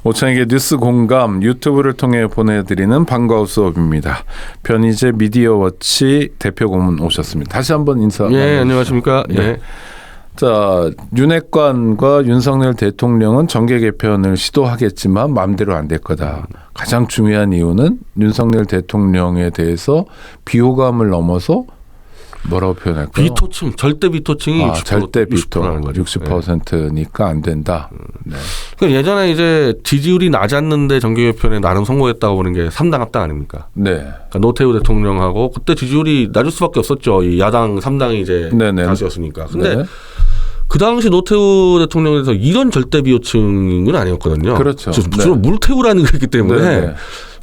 오창익의 뉴스 공감 유튜브를 통해 보내드리는 방과후 수업입니다. 변희재 미디어워치 대표 고문 오셨습니다. 다시 한번 인사. 예, 안녕하십니까. 네. 예. 자, 윤핵관과 윤석열 대통령은 정계 개편을 시도하겠지만 마음대로 안 될 거다. 가장 중요한 이유는 윤석열 대통령에 대해서 비호감을 넘어서 뭐라고 표현할까요? 비토층, 절대 비토층이 60%, 절대 비토 60%라는 거죠. 60%니까 안 된다. 네. 그러니까 예전에 이제 지지율이 낮았는데 정계 개편에 나름 성공했다고 보는 게 3당 합당 아닙니까? 네. 그러니까 노태우 대통령하고 그때 지지율이 낮을 수밖에 없었죠. 이 야당 3당이 이제 네네. 다수였으니까. 근데 네. 그 당시 노태우 대통령에서 이런 절대 비호층은 아니었거든요. 그렇죠. 주로 네. 물태우라는 거기 때문에 네네.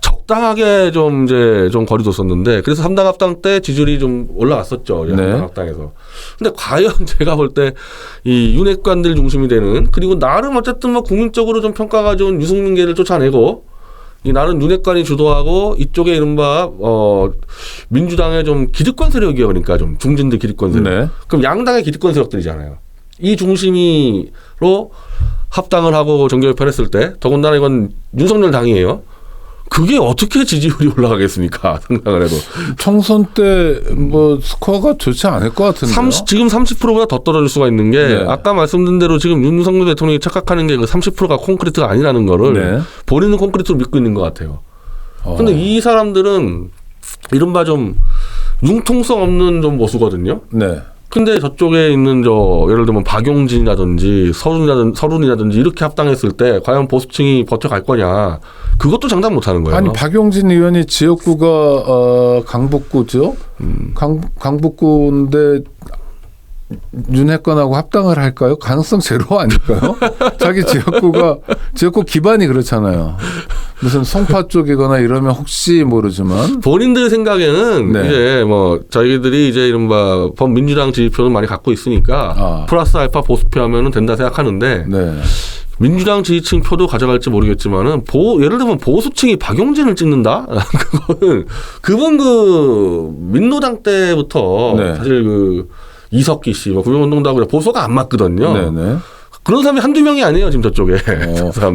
적당하게 좀 거리뒀었는데 그래서 3당 합당 때 지지율이 좀 올라갔었죠. 3당 합당에서. 근데 과연 제가 볼 때 이 윤핵관들 중심이 되는 그리고 나름 어쨌든 뭐 국민적으로 좀 평가가 좋은 유승민계를 쫓아내고 이 나름 윤핵관이 주도하고 이쪽에 이른바 민주당의 좀 기득권 세력이요. 그러니까 좀 중진들 기득권 세력. 네. 그럼 양당의 기득권 세력들이잖아요. 이 중심으로 합당을 하고 정계 개편했을 때 더군다나 이건 윤석열 당이에요. 그게 어떻게 지지율이 올라가겠습니까? 생각을 해도. 총선 때 뭐 스코어가 좋지 않을 것 같은데요. 지금 30%보다 더 떨어질 수가 있는 게 네. 아까 말씀드린 대로 지금 윤석열 대통령이 착각하는 게 그 30%가 콘크리트가 아니라는 거를 네. 본인은 콘크리트로 믿고 있는 것 같아요. 근데 이 사람들은 이른바 좀 융통성 없는 좀 모수거든요. 네. 근데 저쪽에 있는 예를 들면 박용진이라든지 서른이라든지 이렇게 합당했을 때 과연 보수층이 버텨갈 거냐. 그것도 장담 못하는 거예요. 아니 박용진 의원이 지역구가 강북구죠. 강북구인데 윤핵관하고 합당을 할까요? 가능성 제로 아닐까요? 자기 지역구 기반이 그렇잖아요. 무슨 송파 쪽이거나 이러면 혹시 모르지만 본인들 생각에는 네. 이제 뭐 저희들이 이제 이른바 범민주당 지지표는 많이 갖고 있으니까 플러스 알파 보수표 하면은 된다 생각하는데 네. 민주당 지지층 표도 가져갈지 모르겠지만은 예를 들면 보수층이 박용진을 찍는다? 그분 민노당 때부터 네. 사실 이석기 씨, 구명운동도 보수가 안 맞거든요. 네네. 그런 사람이 한두 명이 아니에요, 지금 저쪽에.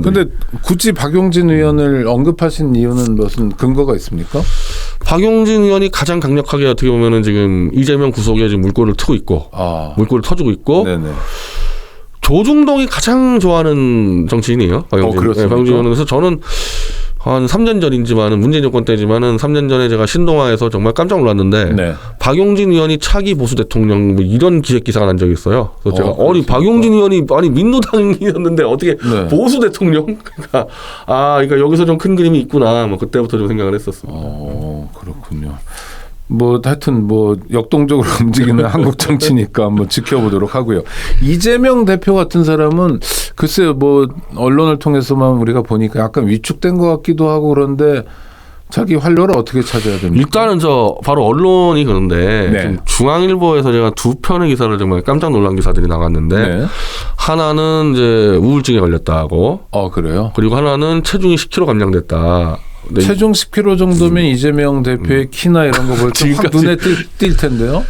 그런데 굳이 박용진 의원을 언급하신 이유는 무슨 근거가 있습니까? 박용진 의원이 가장 강력하게 어떻게 보면은 지금 이재명 구속에 지금 물꼬를 트고 있고, 물꼬를 터주고 있고, 네네. 조중동이 가장 좋아하는 정치인이에요. 박용진 의원은. 그래서 저는 한 3년 전인지만은 문재인 정권 때지만은 3년 전에 제가 신동아에서 정말 깜짝 놀랐는데 네. 박용진 의원이 차기 보수 대통령 뭐 이런 기획 기사가 난 적이 있어요. 그래서 제가 박용진 의원이 민노당이었는데 어떻게 네. 보수 대통령? 그러니까 여기서 좀 큰 그림이 있구나. 뭐 그때부터 좀 생각을 했었습니다. 그렇군요. 뭐 하여튼 뭐 역동적으로 움직이는 한국 정치니까 한번 지켜보도록 하고요. 이재명 대표 같은 사람은 글쎄요, 뭐 언론을 통해서만 우리가 보니까 약간 위축된 것 같기도 하고 그런데 자기 활로를 어떻게 찾아야 됩니까? 일단은 바로 언론이 그런데 네. 중앙일보에서 제가 두 편의 기사를 정말 깜짝 놀란 기사들이 나갔는데 네. 하나는 이제 우울증에 걸렸다고. 그래요? 그리고 하나는 체중이 10kg 감량됐다. 네. 체중 10kg 정도면 이재명 대표의 키나 이런 거 볼 때 확 눈에 띌 텐데요.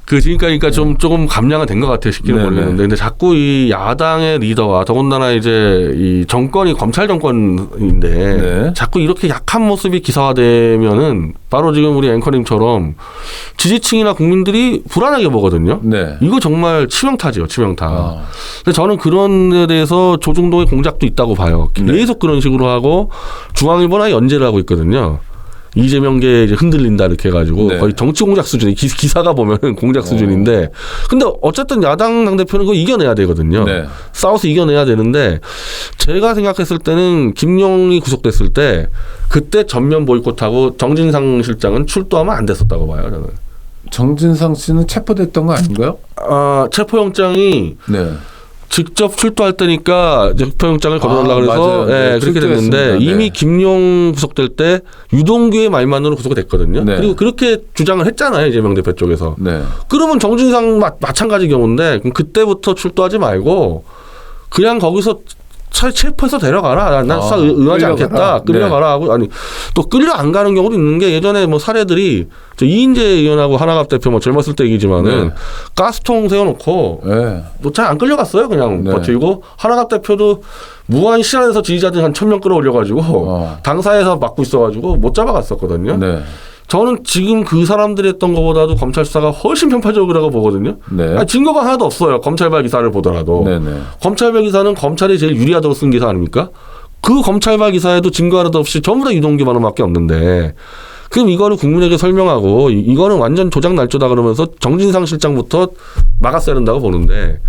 지금까지니까 조금 감량은 된 것 같아요. 10kg 모르겠는데. 근데 자꾸 이 야당의 리더와 더군다나 이제 이 정권이 검찰 정권인데 네. 자꾸 이렇게 약한 모습이 기사화되면은 바로 지금 우리 앵커님처럼 지지층이나 국민들이 불안하게 보거든요. 네. 이거 정말 치명타죠. 치명타. 근데 저는 그런 데 대해서 조중동의 공작도 있다고 봐요. 계속 그런 식으로 하고 중앙일보나 연재를 하고 있거든요. 이재명계 이제 흔들린다 이렇게 해가지고 네. 거의 정치 공작 수준이 기사가 보면은 공작 수준인데 근데 어쨌든 야당 당대표는 그거 이겨내야 되거든요. 네. 싸워서 이겨내야 되는데 제가 생각했을 때는 김용이 구속됐을 때 그때 전면 보이콧하고 정진상 실장은 출두하면 안 됐었다고 봐요. 저는. 정진상 씨는 체포됐던 거 아닌가요? 체포영장이 네. 직접 출두할 때니까 체포영장을 거둬달라 그래서 네, 그렇게 됐는데 이미 김용 구속될 때 유동규의 말만으로 구속이 됐거든요. 네. 그리고 그렇게 주장을 했잖아요. 이재명 대표 쪽에서. 네. 그러면 정진상 마찬가지 경우인데 그럼 그때부터 출두하지 말고 그냥 거기서 체포해서 데려가라. 난 수사 의하지 않겠다. 끌려가라 하고 아니 또 끌려 안 가는 경우도 있는 게 예전에 뭐 사례들이 저 이인재 의원하고 하나갑 대표 뭐 젊었을 때 얘기지만은 가스통 세워놓고 뭐 잘 안 끌려갔어요. 그냥 버티고 하나갑 대표도 무한 시간에서 지지자들 한 1,000명 끌어올려가지고 당사에서 막고 있어가지고 못 잡아갔었거든요. 저는 지금 그 사람들이 했던 것보다도 검찰 수사가 훨씬 편파적이라고 보거든요. 아니, 증거가 하나도 없어요. 검찰발 기사를 보더라도. 검찰발 기사는 검찰이 제일 유리하다고 쓴 기사 아닙니까? 그 검찰발 기사에도 증거 하나도 없이 전부 다 유동규 발언밖에 없는데 그럼 이거를 국민에게 설명하고 이거는 완전 조작 날조다 그러면서 정진상 실장부터 막았어야 된다고 보는데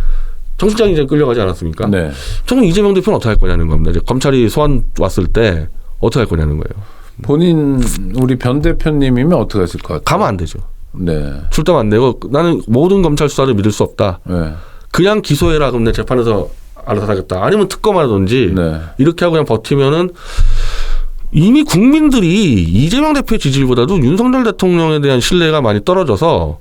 정 실장이 이제 끌려가지 않았습니까? 저는 이재명 대표는 어떻게 할 거냐는 겁니다. 이제 검찰이 소환 왔을 때 어떻게 할 거냐는 거예요. 본인 우리 변 대표님이면 어떻게 하실 것 같아요? 가면 안 되죠. 출동 안 되고 나는 모든 검찰 수사를 믿을 수 없다. 그냥 기소해라 그럼 내 재판에서 알아서 하겠다. 아니면 특검하든지 이렇게 하고 그냥 버티면은 이미 국민들이 이재명 대표의 지지율보다도 윤석열 대통령에 대한 신뢰가 많이 떨어져서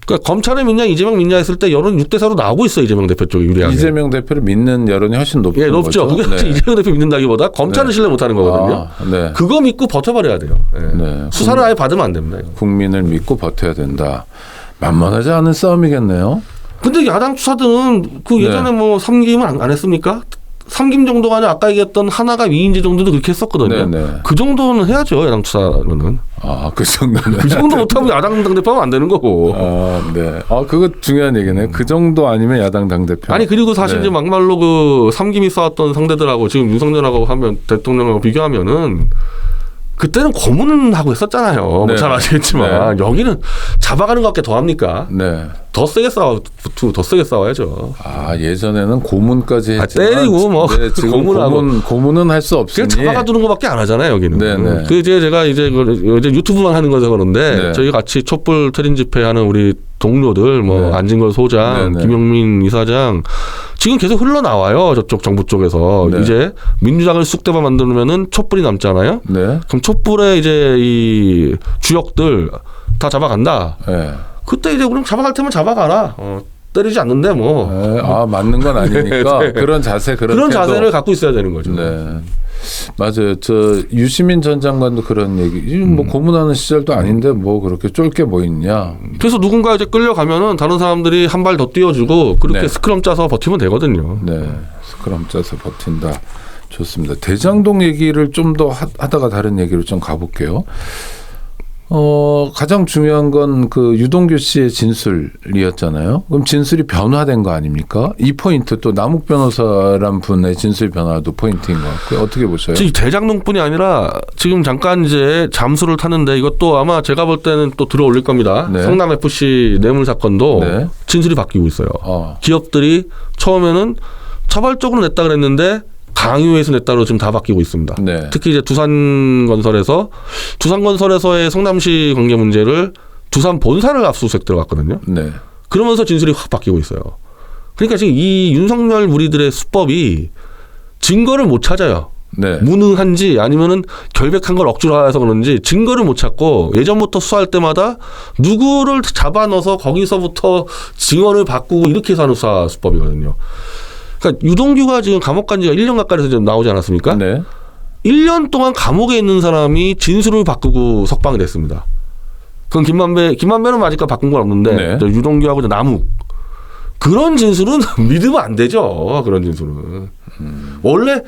그러니까 검찰을 믿냐 이재명 믿냐 했을 때 여론 6대4로 나오고 있어요. 이재명 대표 쪽이 유리하게. 이재명 대표를 믿는 여론이 훨씬 높죠. 예, 높죠. 그게 이재명 대표 믿는다기보다 검찰을 신뢰 못하는 거거든요. 그거 믿고 버텨버려야 돼요. 수사를 아예 받으면 안 됩니다. 이거. 국민을 믿고 버텨야 된다. 만만하지 않은 싸움이겠네요. 근데 야당 투사들은 그 예전에 뭐 3김을 안 했습니까? 3김 정도가 아니라 아까 얘기했던 하나가 이인재 정도도 그렇게 했었거든요. 그 정도는 해야죠. 야당 투사는. 그 정도는. 그 정도 못하면 야당 당대표하면 안 되는 거고. 그거 중요한 얘기네. 그 정도 아니면 야당 당대표. 아니 그리고 사실 이제 막말로 그 3김이 싸웠던 상대들하고 지금 윤석열하고 하면 대통령하고 비교하면은 그때는 고문하고 했었잖아요. 뭐 잘 아시겠지만 여기는 잡아가는 것밖에 더 합니까? 더 세게 싸워야죠. 예전에는 고문까지 했지만 때리고 뭐 지금 고문하고 고문은 할 수 없으니 잡아가두는 것밖에 안 하잖아요. 여기는. 그 이제 제가 이제 유튜브만 하는 거서 그런데 저희 같이 촛불 퇴진 집회하는 우리 동료들 뭐 안진걸 소장, 김용민 이사장 지금 계속 흘러나와요. 저쪽 정부 쪽에서 이제 민주당을 쑥대만 만들면은 촛불이 남잖아요. 그럼 촛불의 이제 이 주역들 다 잡아간다. 그때 이제 우리는 잡아갈 테면 잡아가라. 때리지 않는데 뭐. 맞는 건 아니니까 그런 자세 그런 자세를 갖고 있어야 되는 거죠. 맞아요. 저 유시민 전 장관도 그런 얘기. 뭐 고문하는 시절도 아닌데 뭐 그렇게 쫄게 뭐 있냐. 그래서 누군가 이제 끌려가면은 다른 사람들이 한 발 더 띄워주고 그렇게 스크럼 짜서 버티면 되거든요. 스크럼 짜서 버틴다. 좋습니다. 대장동 얘기를 좀 더 하다가 다른 얘기로 좀 가볼게요. 가장 중요한 건 그 유동규 씨의 진술이었잖아요. 그럼 진술이 변화된 거 아닙니까? 이 포인트 또 남욱 변호사란 분의 진술 변화도 포인트인 것 같고요. 어떻게 보셔요? 지금 대장동뿐이 아니라 지금 잠깐 이제 잠수를 타는데 이것도 아마 제가 볼 때는 또 들어 올릴 겁니다. 성남 FC 뇌물 사건도 진술이 바뀌고 있어요. 기업들이 처음에는 차발적으로 냈다 그랬는데 강요해서 냈다로 지금 다 바뀌고 있습니다. 특히 이제 두산건설에서의 성남시 관계 문제를 두산 본사를 압수수색 들어갔거든요. 그러면서 진술이 확 바뀌고 있어요. 그러니까 지금 이 윤석열 무리들의 수법이 증거를 못 찾아요. 무능한지 아니면은 결백한 걸 억지로 해서 그런지 증거를 못 찾고 예전부터 수사할 때마다 누구를 잡아 넣어서 거기서부터 증언을 바꾸고 이렇게 해서 하는 수사 수법이거든요. 그러니까 유동규가 지금 감옥 간 지가 1년 가까이서 지금 나오지 않았습니까? 1년 동안 감옥에 있는 사람이 진술을 바꾸고 석방이 됐습니다. 그건 김만배는 아직까지 바꾼 건 없는데 유동규하고 남욱 그런 진술은 믿으면 안 되죠. 그런 진술은 원래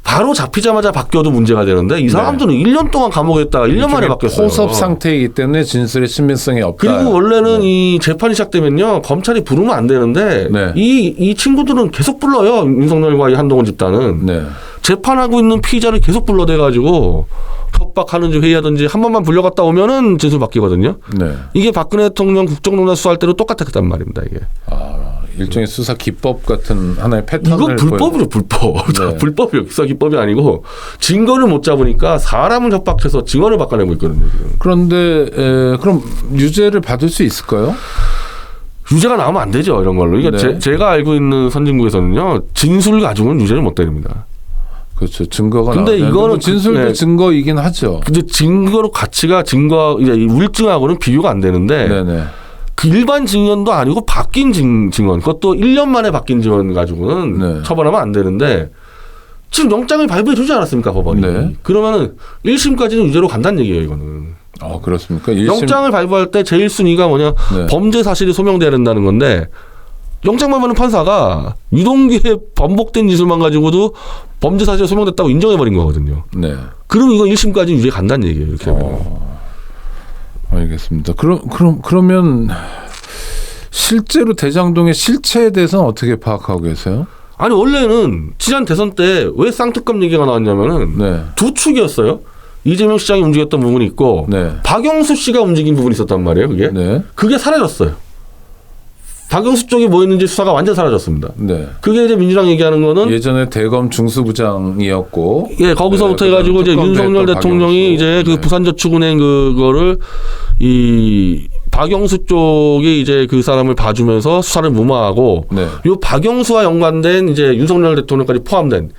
바로 잡히자마자 바뀌어도 문제가 되는데 이 사람들은 1년 동안 감옥에 있다가 1년 만에 바뀌었어요. 포섭 상태이기 때문에 진술의 신빙성이 없다. 그리고 원래는 이 재판이 시작되면요. 검찰이 부르면 안 되는데 이 친구들은 계속 불러요. 윤석열과 이 한동훈 집단은. 재판하고 있는 피의자를 계속 불러대가지고 협박하는지 회의하든지 한 번만 불려갔다 오면은 진술 바뀌거든요. 이게 박근혜 대통령 국정농단 수사할 때도 똑같았단 말입니다. 이게. 일종의 수사 기법 같은 하나의 패턴을. 이건 불법이죠. 불법. 불법이요. 수사 기법이 아니고 증거를 못 잡으니까 사람을 협박해서 증언을 바꿔내고 있거든요. 지금. 그런데 그럼 유죄를 받을 수 있을까요? 유죄가 나오면 안 되죠. 이런 걸로. 그러니까 제가 알고 있는 선진국에서는요. 진술 가지고는 유죄를 못 때립니다. 그렇죠. 증거가 근데 이거는 뭐 진술도 증거이긴 하죠. 근데 증거로 가치가 이제 울증하고는 비교가 안 되는데 그 일반 증언도 아니고 바뀐 증언, 그것도 1년 만에 바뀐 증언 가지고는 네. 처벌하면 안 되는데 지금 영장을 발부해 주지 않았습니까, 법원이. 네. 그러면은 1심까지는 유죄로 간다는 얘기예요, 이거는. 그렇습니까? 영장을 발부할 때 제일 순위가 뭐냐, 네. 범죄 사실이 소명돼야 된다는 건데 영장 발부하는 판사가 유동규의 반복된 짓을만 가지고도 범죄 사실이 소명됐다고 인정해버린 거거든요. 네. 그럼 이건 1심까지 유죄 간다는 얘기예요, 이렇게 하면. 알겠습니다. 그러면 실제로 대장동의 실체에 대해서는 어떻게 파악하고 계세요? 아니 원래는 지난 대선 때 왜 쌍특검 얘기가 나왔냐면은 네. 두 축이었어요. 이재명 시장이 움직였던 부분이 있고 네. 박영수 씨가 움직인 부분이 있었단 말이에요. 그게 네. 그게 사라졌어요. 박영수 쪽이 뭐 했는지 수사가 완전 사라졌습니다. 네. 그게 이제 민주당 얘기하는 거는 예전에 대검 중수부장이었고, 예 거기서부터 네, 해가지고 이제 특검 윤석열 됐던 대통령이 박영수. 이제 그 네. 부산저축은행 그거를 이 박영수 쪽이 이제 그 사람을 봐주면서 수사를 무마하고 네. 요 박영수와 연관된 이제 윤석열 대통령까지 포함된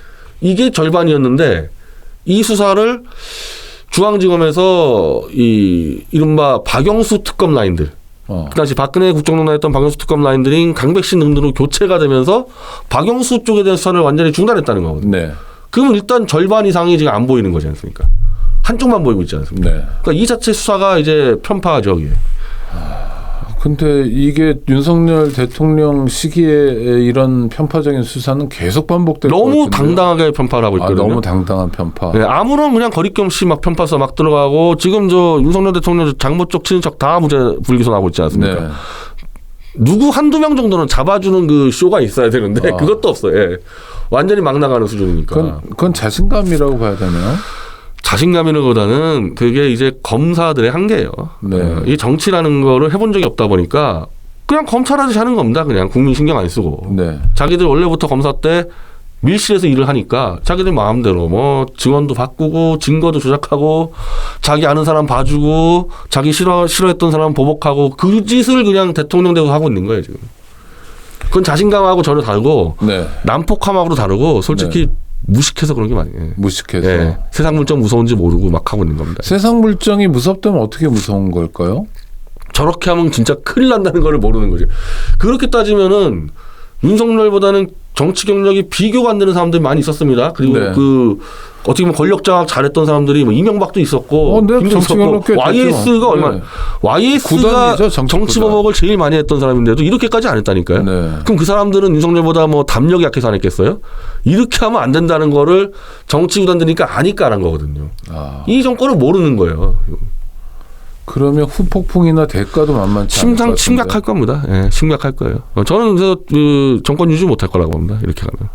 이게 절반이었는데 이 수사를 중앙지검에서 이 이른바 박영수 특검 라인들 그 당시 박근혜 국정농단 했던 박영수 특검 라인들인 강백신 등등으로 교체가 되면서 박영수 쪽에 대한 수사를 완전히 중단했다는 거거든요. 네. 그러면 일단 절반 이상이 지금 안 보이는 거지 않습니까? 한쪽만 보이고 있지 않습니까? 네. 그러니까 이 자체 수사가 이제 편파죠. 이게. 근데 이게 윤석열 대통령 시기에 이런 편파적인 수사는 계속 반복될 것 너무 같은데요? 당당하게 편파를 하고 있거든요. 너무 당당한 편파. 네, 아무런 그냥 거리낌 없이 막 편파서 막 들어가고 지금 저 윤석열 대통령 장모 쪽 친인척 다 무죄 불기소나고 있지 않습니까? 네. 누구 한두 명 정도는 잡아주는 그 쇼가 있어야 되는데 그것도 없어요. 예. 완전히 막 나가는 수준이니까. 그건 자신감이라고 봐야 되나요? 자신감이라기보다는 그게 이제 검사들의 한계예요. 네. 이 정치라는 거를 해본 적이 없다 보니까 그냥 검찰하듯이 하는 겁니다. 그냥 국민 신경 안 쓰고. 네. 자기들 원래부터 검사 때 밀실에서 일을 하니까 자기들 마음대로 뭐 증언도 바꾸고 증거도 조작하고 자기 아는 사람 봐주고 자기 싫어했던 사람 보복하고 그 짓을 그냥 대통령 되고 하고 있는 거예요 지금. 그건 자신감하고 전혀 다르고 네. 난폭함하고도 다르고 솔직히 무식해서 그런 게 많아요. 무식해서. 예. 세상 물정 무서운지 모르고 막 하고 있는 겁니다. 세상 물정이 무섭다면 어떻게 무서운 걸까요? 저렇게 하면 진짜 큰일 난다는 걸 모르는 거죠. 그렇게 따지면은 윤석열보다는 정치 경력이 비교가 안 되는 사람들이 많이 있었습니다. 그리고 네. 그 어떻게 보면 권력 장악 잘했던 사람들이 뭐 이명박도 있었고, 네, 김대중도 정치 경력 꽤 있었고, YS가 됐죠. 얼마, 네. YS가 구단이죠, 정치 보복을 제일 많이 했던 사람인데도 이렇게까지 안 했다니까요. 네. 그럼 그 사람들은 윤석열보다 뭐 담력이 약해서 안 했겠어요? 이렇게 하면 안 된다는 거를 정치 구단들이니까 아니까라는 거거든요. 이 정권을 모르는 거예요. 그러면 후폭풍이나 대가도 만만치 않을 것 같은데. 심각할 겁니다. 예, 심각할 거예요. 저는 그래서 그 정권 유지 못할 거라고 봅니다. 이렇게 가면.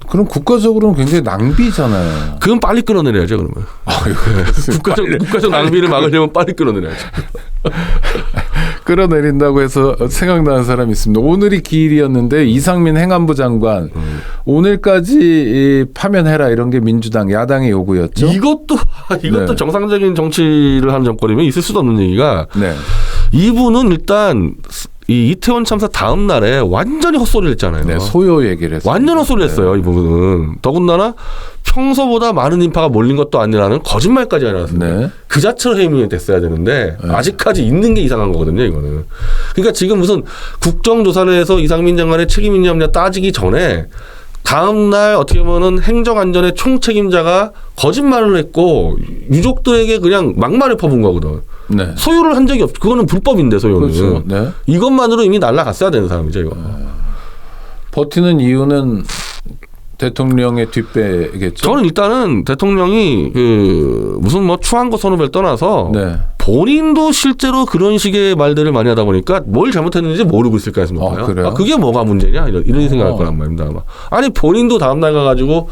그럼 국가적으로는 굉장히 낭비잖아요. 그건 빨리 끊어내려야죠. 그러면. 국가적 낭비를 막으려면 빨리 끊어내려야죠. 끌어내린다고 해서 생각나는 사람이 있습니다. 오늘이 기일이었는데 이상민 행안부 장관 오늘까지 파면해라 이런 게 민주당 야당의 요구였죠. 이것도 네. 정상적인 정치를 하는 정권이면 있을 수도 없는 얘기가 네. 이분은 일단 이 이태원 참사 다음 날에 완전히 헛소리를 했잖아요. 네, 소요 얘기를 했어요. 완전 헛소리를 했어요. 이 부분은. 더군다나 평소보다 많은 인파가 몰린 것도 아니라는 거짓말까지 해놨습니다. 네. 그 자체로 해임이 됐어야 되는데 아직까지 있는 게 이상한 거거든요. 이거는. 그러니까 지금 무슨 국정조사를 해서 이상민 장관의 책임 있냐 없냐 따지기 전에 다음 날 어떻게 보면은 행정안전의 총책임자가 거짓말을 했고 유족들에게 그냥 막말을 퍼부은 거거든. 네. 소유를 한 적이 없죠. 그거는 불법인데 소유는. 그렇죠. 네. 이것만으로 이미 날아갔어야 되는 사람이죠. 이거. 버티는 이유는 대통령의 뒷배겠죠. 저는 일단은 대통령이 그 무슨 뭐 추한거 선후배를 떠나서 네. 본인도 실제로 그런 식의 말들을 많이 하다 보니까 뭘 잘못했는지 모르고 있을 가능성이 높아요. 그래요? 그게 뭐가 문제냐 이런 생각할 거란 말입니다. 아마. 아니 본인도 다음날 가가지고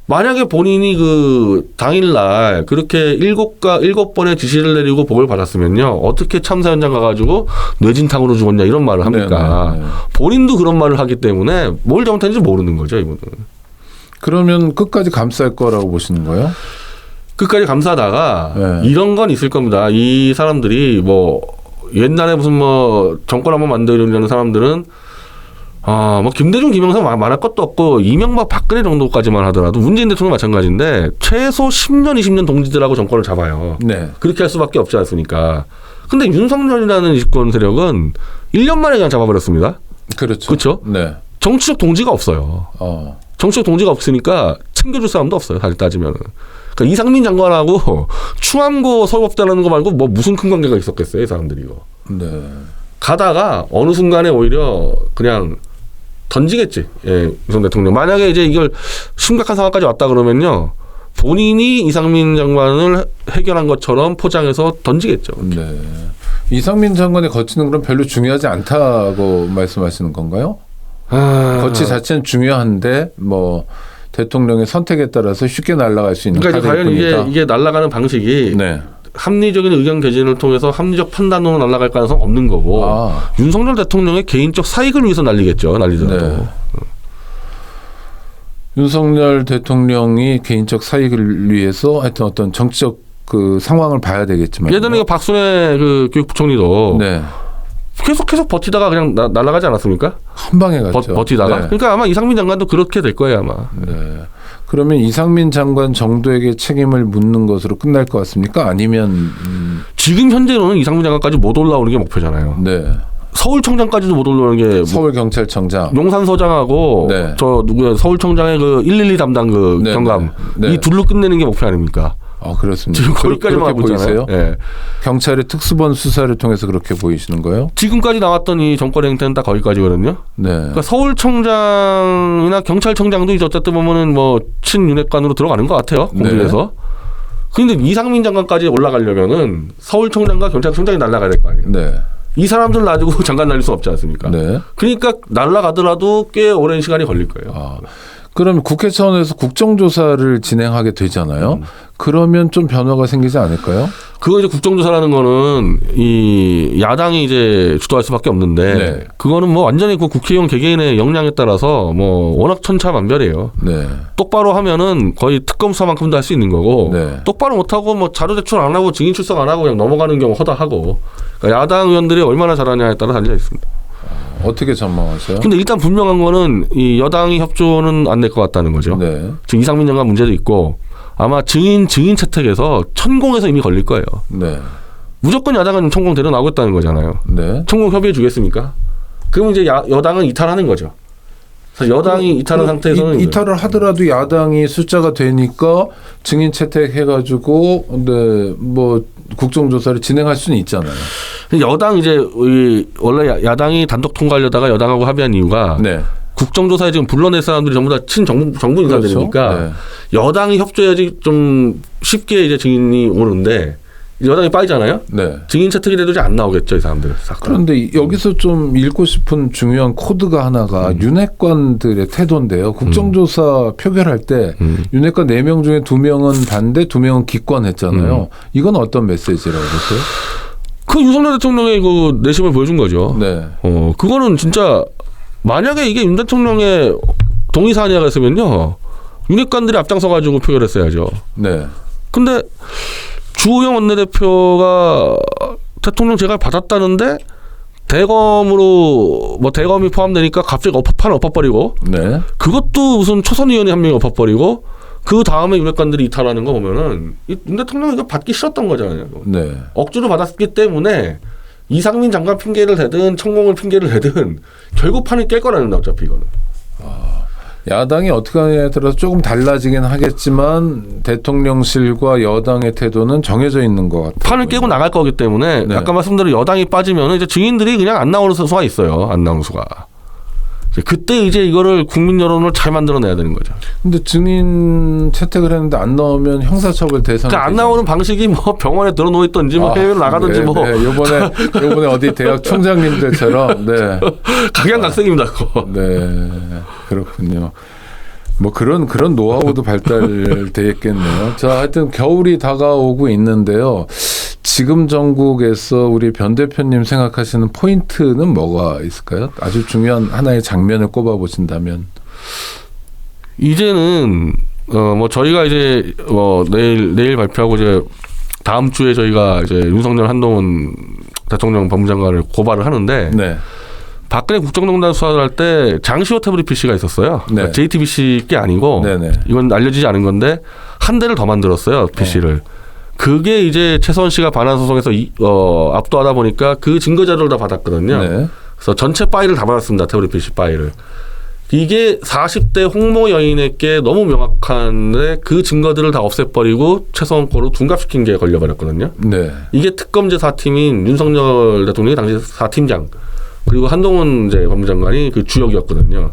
만약에 본인이 그 당일날 그렇게 7번의 지시를 내리고 보고를 받았으면요. 어떻게 참사 현장 가가지고 뇌진탕으로 죽었냐 이런 말을 합니까? 네. 본인도 그런 말을 하기 때문에 뭘 잘못했는지 모르는 거죠. 이분은. 그러면 끝까지 감쌀 거라고 보시는 거예요? 끝까지 감사하다가 네. 이런 건 있을 겁니다. 이 사람들이 뭐 옛날에 무슨 뭐 정권 한번 만들려는 사람들은 뭐 김대중, 김영삼 말할 것도 없고 이명박, 박근혜 정도까지만 하더라도 문재인 대통령 마찬가지인데 최소 10년, 20년 동지들하고 정권을 잡아요. 네. 그렇게 할 수밖에 없지 않습니까? 근데 윤석열이라는 집권 세력은 1년 만에 그냥 잡아버렸습니다. 그렇죠. 그렇죠? 네. 정치적 동지가 없어요. 정치적 동지가 없으니까 챙겨줄 사람도 없어요. 사실 따지면은. 그러니까 이상민 장관하고 충암고 서울법대라는 거 말고 뭐 무슨 큰 관계가 있었겠어요, 이 사람들이 이거. 네. 가다가 어느 순간에 오히려 그냥 던지겠지. 예, 윤석열 대통령. 만약에 이제 이걸 심각한 상황까지 왔다 그러면요. 본인이 이상민 장관을 해결한 것처럼 포장해서 던지겠죠. 네. 이상민 장관의 거치는 그럼 별로 중요하지 않다고 말씀하시는 건가요? 거치 자체는 중요한데 뭐 대통령의 선택에 따라서 쉽게 날아갈 수 있는 그러니까 과연 카드일 이게 날아가는 방식이 네. 합리적인 의견 개진을 통해서 합리적 판단으로 날아갈 가능성 없는 거고 윤석열 대통령의 개인적 사익을 위해서 날리겠죠. 날리더라도. 네. 윤석열 대통령이 개인적 사익을 위해서 하여튼 어떤 정치적 그 상황을 봐야 되겠지만 예전에 박순애 그 교육부총리도 네. 계속 버티다가 그냥 날아가지 않았습니까? 한 방에 갔죠. 버티다가. 네. 그러니까 아마 이상민 장관도 그렇게 될 거예요 아마. 네. 그러면 이상민 장관 정도에게 책임을 묻는 것으로 끝날 것 같습니까? 아니면 지금 현재로는 이상민 장관까지 못 올라오는 게 목표잖아요. 네. 서울청장까지도 못 올라오는 게 서울경찰청장 용산서장하고 네. 저 누구야 서울청장의 그 112 담당 그 네, 경감 네. 이 둘로 끝내는 게 목표 아닙니까? 그렇습니다. 지금 거기까지만 그렇게 보이세요? 네. 경찰의 특수본 수사를 통해서 그렇게 보이시는 거예요? 지금까지 나왔던 이 정권 행태는 딱 거기까지거든요. 네. 그러니까 서울청장이나 경찰청장도 이제 어쨌든 보면은 뭐 친윤핵관으로 들어가는 것 같아요. 공중에서. 그런데 이상민 장관까지 올라가려면은 서울청장과 경찰청장이 날아가야 될 거 아니에요. 네. 이 사람들 놔두고 장관 날릴 수 없지 않습니까? 네. 그러니까 날아가더라도 꽤 오랜 시간이 걸릴 거예요. 그럼 국회 차원에서 국정조사를 진행하게 되잖아요. 그러면 좀 변화가 생기지 않을까요? 그거 이제 국정조사라는 거는 이 야당이 이제 주도할 수밖에 없는데 네. 그거는 뭐 완전히 그 국회의원 개개인의 역량에 따라서 뭐 워낙 천차만별이에요. 네. 똑바로 하면은 거의 특검 수사만큼도 할 수 있는 거고 네. 똑바로 못하고 뭐 자료 제출 안 하고 증인 출석 안 하고 그냥 넘어가는 경우 허다하고 그러니까 야당 의원들이 얼마나 잘하냐에 따라 달려 있습니다. 어떻게 전망하세요? 근데 일단 분명한 거는 이 여당이 협조는 안 될 것 같다는 거죠. 네. 지금 이상민 장관 문제도 있고 아마 증인 채택에서 천공에서 이미 걸릴 거예요. 네. 무조건 야당은 천공 데려나오겠다는 거잖아요. 네. 천공 협의해 주겠습니까? 그러면 이제 여당은 이탈하는 거죠. 그래서 여당이 이탈한 상태에서는 이탈을 하더라도 야당이 숫자가 되니까 증인 채택해가지고 네, 뭐 국정조사를 진행할 수는 있잖아요. 여당 이제 원래 야당이 단독 통과하려다가 여당하고 합의한 이유가 네. 국정조사에 지금 불러낼 사람들이 전부 다 친정부 인사들이니까 그렇죠. 네. 여당이 협조해야지 좀 쉽게 이제 증인이 오는데 여당이 빠지잖아요. 네. 증인 채택이 돼도 이제 안 나오겠죠, 이 사람들. 그런데 여기서 좀 읽고 싶은 중요한 코드가 하나가 윤핵관들의 태도인데요. 국정조사 표결할 때 윤핵관 4명 중에 2명은 반대, 2명은 기권했잖아요. 이건 어떤 메시지라고 보세요? 그 윤석열 대통령의 그 내심을 보여준 거죠. 네. 그거는 진짜 만약에 이게 윤 대통령의 동의 사안이라고 했으면요. 윤핵관들이 앞장서가지고 표결했어야죠. 네. 근데 주호영 원내대표가 대통령 제갈 받았다는데 대검으로 뭐 대검이 포함되니까 갑자기 판을 엎어버리고 네. 그것도 무슨 초선 의원이 한 명이 엎어버리고 그 다음에 윤핵관들이 이탈하는 거 보면은 윤 대통령이 이거 받기 싫었던 거잖아요. 네. 억지로 받았기 때문에 이상민 장관 핑계를 대든 천공을 핑계를 대든 결국 판을 깰 거라는 어차피 이거는. 야당이 어떻게 하느냐에 따라서 조금 달라지긴 하겠지만 대통령실과 여당의 태도는 정해져 있는 것 같아요. 판을 깨고 나갈 거기 때문에 네. 아까 말씀대로 여당이 빠지면 이제 증인들이 그냥 안 나오는 수가 있어요. 안 나오는 수가. 그때 이제 이거를 국민 여론을 잘 만들어내야 되는 거죠. 근데 증인 채택을 했는데 안 나오면 형사처벌 대상이 그러니까 안 나오는 방식이 뭐 병원에 들어놓여 있든지 뭐 해외로 나가든지 네, 뭐. 네. 요번에 어디 대학 총장님들처럼 네. 각양각색입니다. 그거. 네. 그렇군요. 뭐 그런 노하우도 발달되겠네요. 자, 하여튼 겨울이 다가오고 있는데요. 지금 전국에서 우리 변 대표님 생각하시는 포인트는 뭐가 있을까요? 아주 중요한 하나의 장면을 꼽아 보신다면. 이제는 뭐 저희가 이제 내일 발표하고 이제 다음 주에 저희가 이제 윤석열 한동훈 대통령 법무장관을 고발을 하는데 네. 박근혜 국정농단 수사를 할 때 장시호 태블릿 PC가 있었어요. 네. JTBC 게 아니고 네네. 이건 알려지지 않은 건데 한 대를 더 만들었어요. PC를. 그게 이제 최서원 씨가 반환 소송에서 압도하다 보니까 그 증거 자료를 다 받았거든요. 네. 그래서 전체 파일을 다 받았습니다. 태블릿 PC 파일을. 이게 40대 홍모 여인에게 너무 명확한데 그 증거들을 다 없애버리고 최서원 거로 둔갑시킨 게 걸려버렸거든요. 네. 이게 특검제 4팀인 윤석열 대통령이 당시 4팀장 그리고 한동훈 이제 법무장관이 그 주역이었거든요.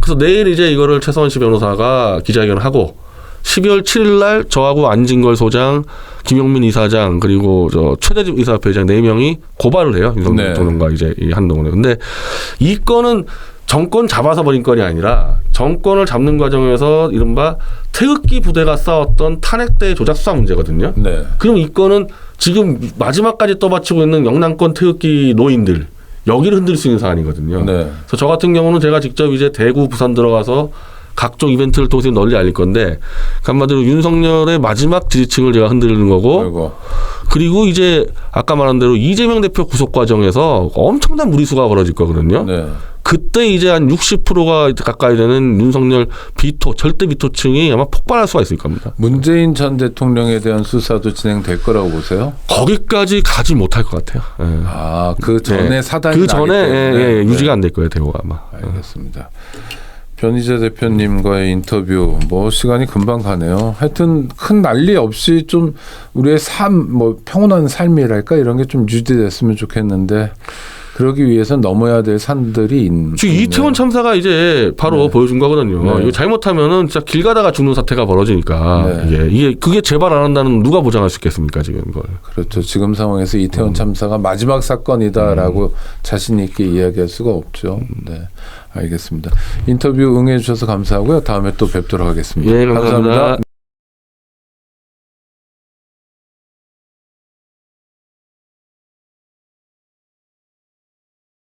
그래서 내일 이제 이거를 최서원 씨 변호사가 기자회견을 하고 12월 7일 날 저하고 안진걸 소장, 김용민 이사장 그리고 저 최대집 이사협회장 4명이 고발을 해요. 윤석열 네. 대통령과 이제 이 한동훈을. 근데 이 건은 정권 잡아서 버린 건이 아니라 정권을 잡는 과정에서 이른바 태극기 부대가 싸웠던 탄핵대 조작 수사 문제거든요. 네. 그럼 이 건은 지금 마지막까지 떠받치고 있는 영남권 태극기 노인들 여기를 흔들 수 있는 사안이거든요. 네. 그래서 저 같은 경우는 제가 직접 이제 대구, 부산 들어가서 각종 이벤트를 통해서 널리 알릴 건데 한마디로 윤석열의 마지막 지지층을 제가 흔들는 거고 아이고. 그리고 이제 아까 말한 대로 이재명 대표 구속 과정에서 엄청난 무리수가 벌어질 거거든요. 네. 그때 이제 한 60%가 가까이 되는 윤석열 비토, 절대 비토층이 아마 폭발할 수가 있을 겁니다. 문재인 전 대통령에 대한 수사도 진행될 거라고 보세요? 거기까지 가지 못할 것 같아요. 예. 아, 그 전에 네. 사단이 그 전에 나기 때문에. 유지가 안 될 거예요, 대우가 아마. 알겠습니다. 변희재 대표님과의 인터뷰 뭐 시간이 금방 가네요. 하여튼 큰 난리 없이 좀 우리의 삶, 뭐 평온한 삶이랄까 이런 게 좀 유지됐으면 좋겠는데 그러기 위해서는 넘어야 될 산들이 있는. 지금 이태원 참사가 이제 바로 네. 보여준 거거든요. 네. 이거 잘못하면은 진짜 길 가다가 죽는 사태가 벌어지니까 네. 이게 그게 재발 안 한다는 누가 보장할 수 있겠습니까 지금 이걸. 그렇죠. 지금 상황에서 이태원 참사가 마지막 사건이다라고 자신 있게 이야기할 수가 없죠. 네, 알겠습니다. 인터뷰 응해 주셔서 감사하고요. 다음에 또 뵙도록 하겠습니다. 예, 감사합니다.